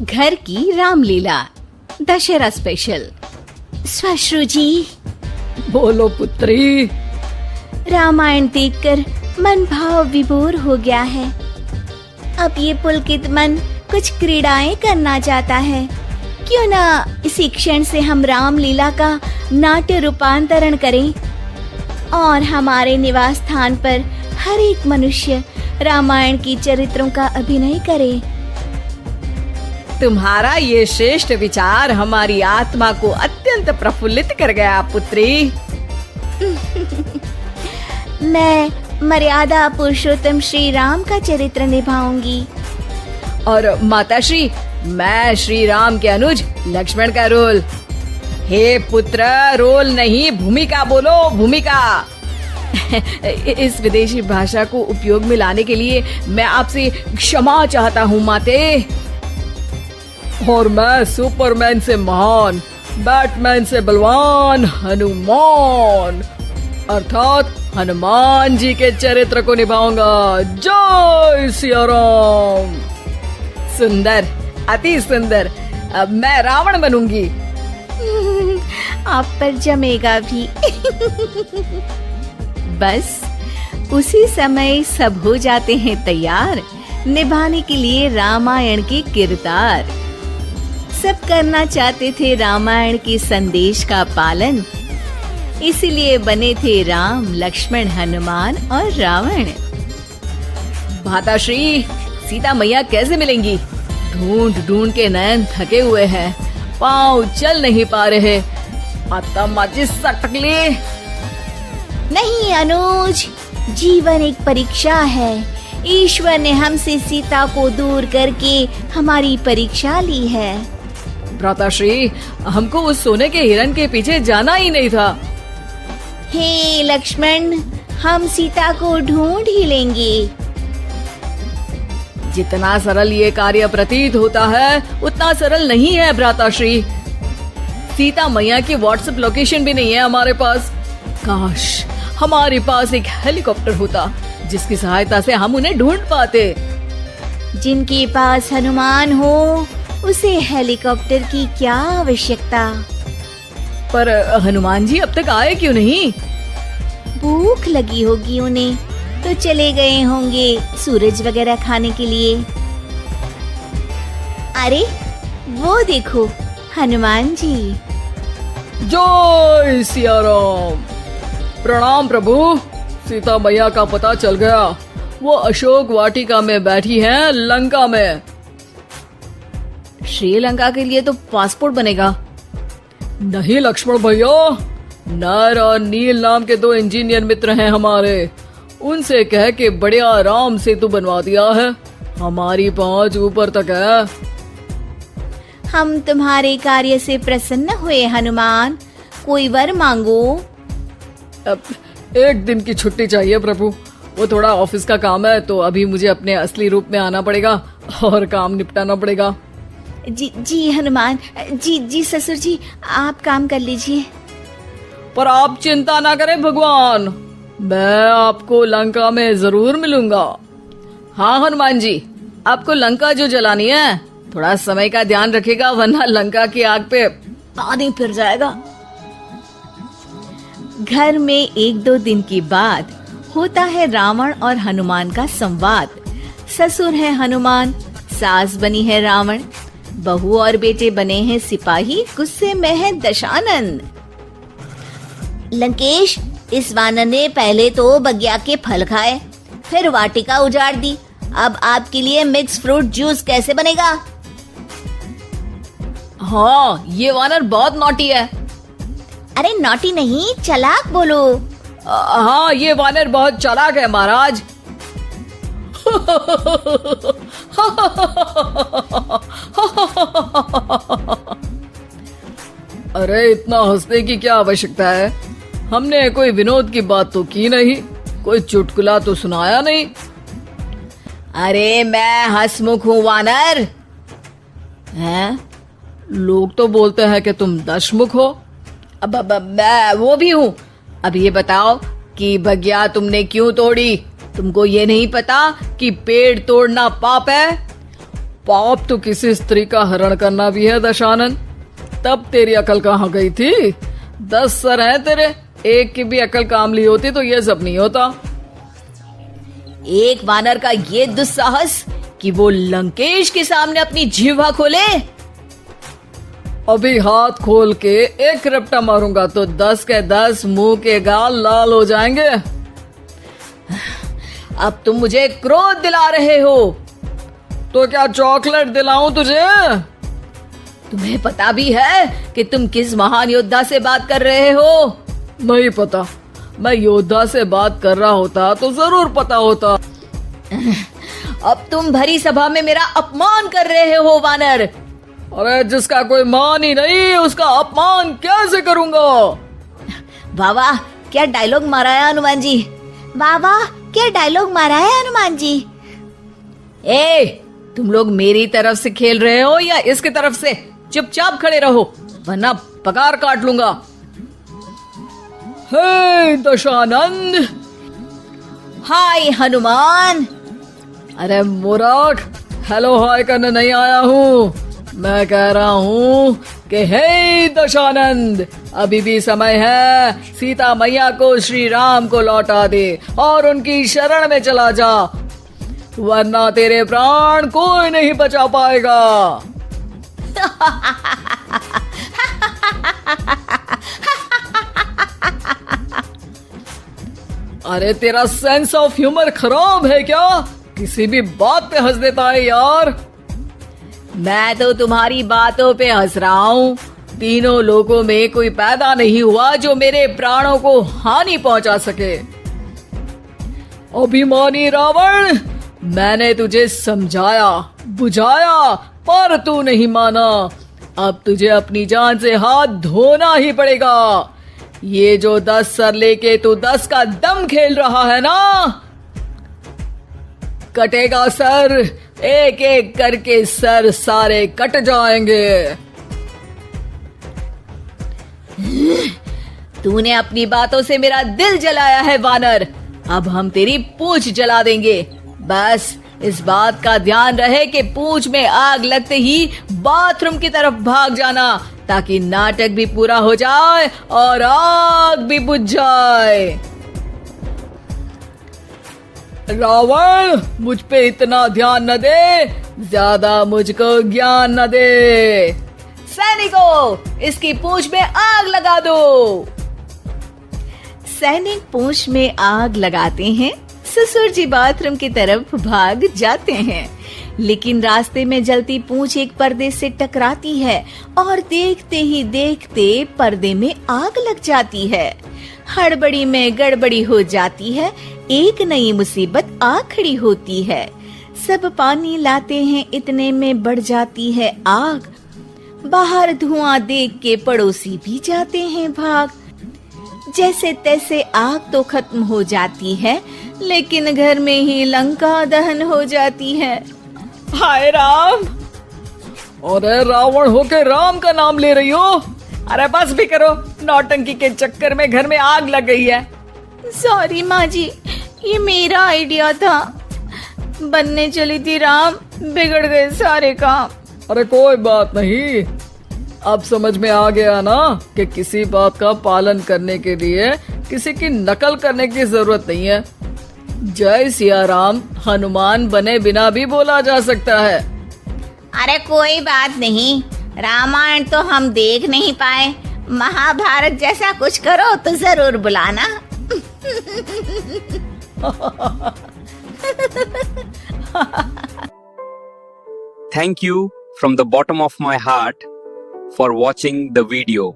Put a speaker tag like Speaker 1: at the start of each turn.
Speaker 1: घर की रामलीला दशहरा स्पेशल। श्वश्रु जी,
Speaker 2: बोलो पुत्री।
Speaker 1: रामायण देखकर मन भाव विभोर हो गया है। अब ये पुलकित मन कुछ क्रीड़ाएं करना चाहता है। क्यों ना इसी क्षण से हम रामलीला का नाट्य रूपांतरण करें और हमारे निवास स्थान पर हर एक मनुष्य रामायण की चरित्रों का अभिनय करे।
Speaker 2: तुम्हारा ये श्रेष्ठ विचार हमारी आत्मा को अत्यंत प्रफुल्लित कर गया पुत्री।
Speaker 1: मैं मर्यादा पुरुषोत्तम श्री राम का चरित्र निभाऊंगी।
Speaker 2: और माताश्री, मैं श्री राम के अनुज लक्ष्मण का रोल। हे पुत्र, रोल नहीं भूमिका बोलो, भूमिका। इस विदेशी भाषा को उपयोग में लाने के लिए मैं आपसे क्षमा चाहता हूँ माते। और मैं सुपरमैन से महान, बैटमैन से बलवान हनुमान अर्थात हनुमान जी के चरित्र को निभाऊंगा। जय सिया राम। सुंदर, अति सुंदर। अब मैं रावण बनूंगी।
Speaker 1: आप पर जमेगा भी। बस उसी समय सब हो जाते हैं तैयार निभाने के लिए रामायण के किरदार। सब करना चाहते थे रामायण के संदेश का पालन, इसीलिए बने थे राम, लक्ष्मण, हनुमान और रावण।
Speaker 2: माताश्री, सीता मैया कैसे मिलेंगी? ढूंढ ढूंढ के नयन थके हुए हैं, पाँव चल नहीं पा रहे। आता माचिस सटक ले।
Speaker 1: नहीं अनुज, जीवन एक परीक्षा है। ईश्वर ने हमसे सीता को दूर करके हमारी परीक्षा ली है।
Speaker 2: भ्राताश्री, हमको उस सोने के हिरण के पीछे जाना ही नहीं था।
Speaker 1: हे लक्ष्मण, हम सीता को ढूंढ ही लेंगे।
Speaker 2: जितना सरल ये कार्य प्रतीत होता है उतना सरल नहीं है भ्राताश्री। सीता मैया की व्हाट्सएप लोकेशन भी नहीं है हमारे पास। काश हमारे पास एक हेलीकॉप्टर होता जिसकी सहायता से हम उन्हें ढूंढ पाते।
Speaker 1: जिनके पास हनुमान हो उसे हेलीकॉप्टर की क्या आवश्यकता।
Speaker 2: पर हनुमान जी अब तक आए क्यों नहीं?
Speaker 1: भूख लगी होगी उन्हें, तो चले गए होंगे सूरज वगैरह खाने के लिए। अरे वो देखो हनुमान जी।
Speaker 2: जय सिया राम। प्रणाम प्रभु। सीता मैया का पता चल गया, वो अशोक वाटिका में बैठी हैं लंका में।
Speaker 1: श्रीलंका के लिए तो पासपोर्ट बनेगा।
Speaker 2: नहीं लक्ष्मण भैया, नर और नील नाम के 2 इंजीनियर मित्र हैं हमारे। उनसे कह के बढ़िया राम सेतु बनवा दिया है। हमारी पहुंच ऊपर तक है।
Speaker 1: हम तुम्हारे कार्य से प्रसन्न हुए हनुमान, कोई वर मांगो।
Speaker 2: अब 1 दिन की छुट्टी चाहिए प्रभु। वो थोड़ा ऑफिस का काम है, तो अभी मुझे अपने असली रूप में आना पड़ेगा और काम निपटाना पड़ेगा।
Speaker 1: जी हनुमान जी ससुर जी, आप काम कर लीजिए।
Speaker 2: पर आप चिंता ना करें भगवान, मैं आपको लंका में जरूर मिलूंगा। हाँ हनुमान जी, आपको लंका जो जलानी है थोड़ा समय का ध्यान रखेगा, वरना लंका की आग पे पानी फिर जाएगा।
Speaker 1: घर में 1-2 दिन के बाद होता है रावण और हनुमान का संवाद। ससुर है हनुमान, सास बनी है रावण, बहू और बेटे बने हैं सिपाही, गुस्से में है दशानन। लंकेश, इस वानर ने पहले तो बगिया के फल खाए, फिर वाटिका उजाड़ दी। अब आपके लिए मिक्स फ्रूट जूस कैसे बनेगा?
Speaker 2: हाँ, ये वानर बहुत नॉटी है।
Speaker 1: अरे नॉटी नहीं, चालाक बोलो।
Speaker 2: हाँ, ये वानर बहुत चालाक है महाराज। अरे इतना हंसने की क्या आवश्यकता है? हमने कोई विनोद की बात तो की नहीं, कोई चुटकुला तो सुनाया नहीं।
Speaker 1: अरे मैं हंसमुख हूँ वानर।
Speaker 2: हैं? लोग तो बोलते हैं कि तुम दशमुख हो।
Speaker 1: अब मैं वो भी हूँ।
Speaker 2: अब ये बताओ कि बगिया तुमने क्यों तोड़ी? तुमको ये नहीं पता कि पेड़ तोड़ना पाप है? पाप तो किसी स्त्री का हरण करना भी है दशानन। तब तेरी अकल कहाँ गई थी? 10 सर हैं तेरे, एक की भी अकल काम ली होती तो ये सब नहीं होता।
Speaker 1: एक वानर का ये दुस्साहस कि वो लंकेश के सामने अपनी जिह्वा खोले।
Speaker 2: अभी हाथ खोल के एक रपटा मारूंगा तो 10 के 10 मुंह के गाल लाल हो जाएंगे।
Speaker 1: अब तुम मुझे क्रोध दिला रहे हो।
Speaker 2: तो क्या चॉकलेट दिलाऊं तुझे?
Speaker 1: तुम्हें पता भी है कि तुम किस महान योद्धा से बात कर रहे हो?
Speaker 2: नहीं पता। मैं योद्धा से बात कर रहा होता तो जरूर पता होता।
Speaker 1: अब तुम भरी सभा में मेरा अपमान कर रहे हो वानर।
Speaker 2: अरे जिसका कोई मान ही नहीं उसका अपमान कैसे करूंगा?
Speaker 1: वाह वाह, क्या डायलॉग मारा है हनुमान जी। वाह वाह, क्या डायलॉग मारा है हनुमान जी। ए, तुम लोग मेरी तरफ से खेल रहे हो या इसकी तरफ से? चुपचाप खड़े रहो वरना पगार काट लूंगा।
Speaker 2: हे दशानंद।
Speaker 1: हाय हनुमान।
Speaker 2: अरे मूर्ख, हेलो हाय करने नहीं आया हूँ। मैं कह रहा हूँ कि हे दशानंद, अभी भी समय है। सीता मैया को श्री राम को लौटा दे और उनकी शरण में चला जा, वरना तेरे प्राण कोई नहीं बचा पाएगा। अरे तेरा सेंस ऑफ ह्यूमर खराब है क्या? किसी भी बात पे हंस देता है यार।
Speaker 1: मैं तो तुम्हारी बातों पे हंस रहा हूँ। तीनों लोगों में कोई पैदा नहीं हुआ जो मेरे प्राणों को हानि पहुंचा सके।
Speaker 2: अभिमानी रावण, मैंने तुझे समझाया बुझाया पर तू नहीं माना। अब तुझे अपनी जान से हाथ धोना ही पड़ेगा। ये जो 10 सर लेके तू 10 का दम खेल रहा है ना, कटेगा सर। एक एक करके सर सारे कट जाएंगे।
Speaker 1: तूने अपनी बातों से मेरा दिल जलाया है वानर। अब हम तेरी पूंछ जला देंगे। बस इस बात का ध्यान रहे कि पूंछ में आग लगते ही बाथरूम की तरफ भाग जाना, ताकि नाटक भी पूरा हो जाए और आग भी बुझ जाए।
Speaker 2: रावण, मुझ पे इतना ध्यान न दे, ज्यादा मुझको ज्ञान न दे।
Speaker 1: सैनिकों, इसकी पूंछ में आग लगा दो। सैनिक पूंछ में आग लगाते हैं। ससुर जी बाथरूम की तरफ भाग जाते हैं, लेकिन रास्ते में जलती पूंछ एक पर्दे से टकराती है और देखते ही देखते पर्दे में आग लग जाती है। हड़बड़ी में गड़बड़ी हो जाती है। एक नई मुसीबत आ खड़ी होती है। सब पानी लाते हैं, इतने में बढ़ जाती है आग। बाहर धुआं देख के पड़ोसी भी जाते हैं भाग। जैसे तैसे आग तो खत्म हो जाती है, लेकिन घर में ही लंका दहन हो जाती है।
Speaker 2: हाय राम। अरे रावण होके राम का नाम ले रही हो? अरे बस भी करो, नौटंकी के चक्कर में घर में आग लग गई है।
Speaker 1: सॉरी माँ जी, ये मेरा आइडिया था। बनने चली थी राम, बिगड़ गए सारे काम।
Speaker 2: अरे कोई बात नहीं, अब समझ में आ गया ना कि किसी बात का पालन करने के लिए किसी की नकल करने की जरूरत नहीं है। जय सिया राम हनुमान बने बिना भी बोला जा सकता है।
Speaker 1: अरे कोई बात नहीं, रामायण तो हम देख नहीं पाए। महाभारत जैसा कुछ करो तो जरूर बुलाना।
Speaker 3: Thank you from the bottom of my heart for watching the video.